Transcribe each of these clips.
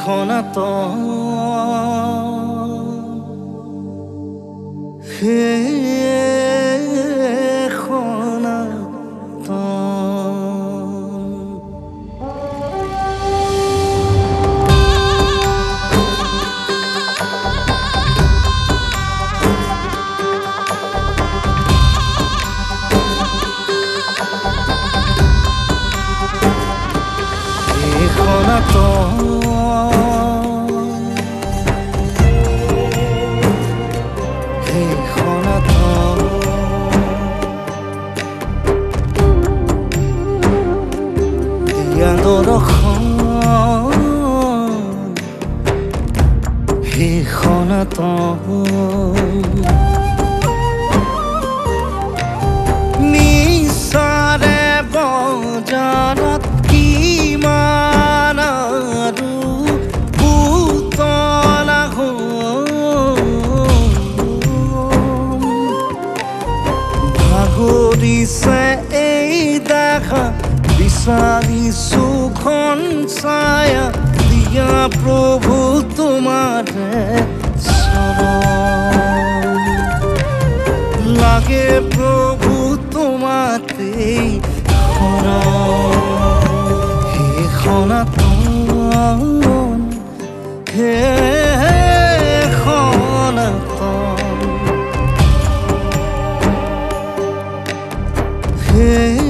সনাতন হে হে সনাতন নিচাৰে বজাৰত কিমান আৰু পুতলা ভাগৰিছে এই দেখা বিচাৰিছো খন ছায়া দিয়া প্ৰভু তোমাৰ চৰণ লাগে প্ৰভু তোমাতে শৰণ হে সনাতন হে সনাতন হে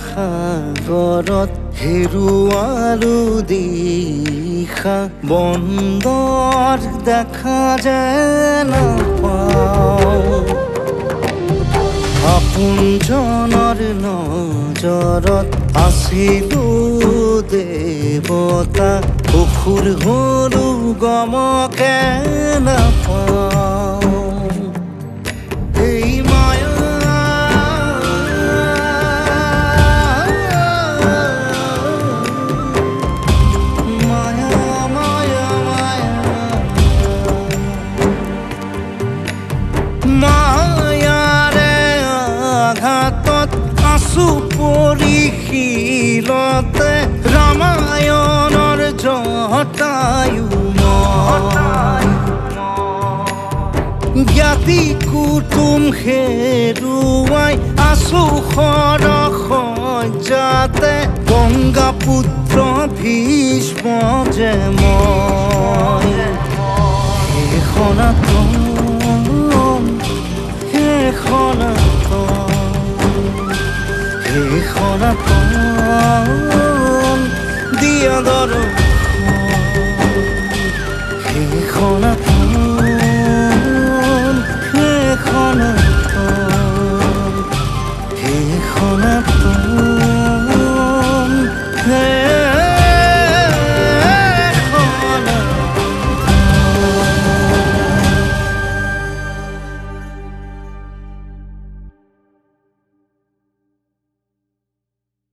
সাগৰত হেৰুৱালো দিশা বন্দৰ দেখা যেন নাপাওঁ আপোনজনৰ নজৰত আছিলো দেৱতা অসুৰ হলো গমকে নাপাওঁ পৰিশীলতে ৰামায়ণৰ জটায়ু জ্ঞাতি কুটুম হেৰুৱাই আছো সৰসজ্জাতে গংগা পুত্ৰ ভীষ্ম যে মই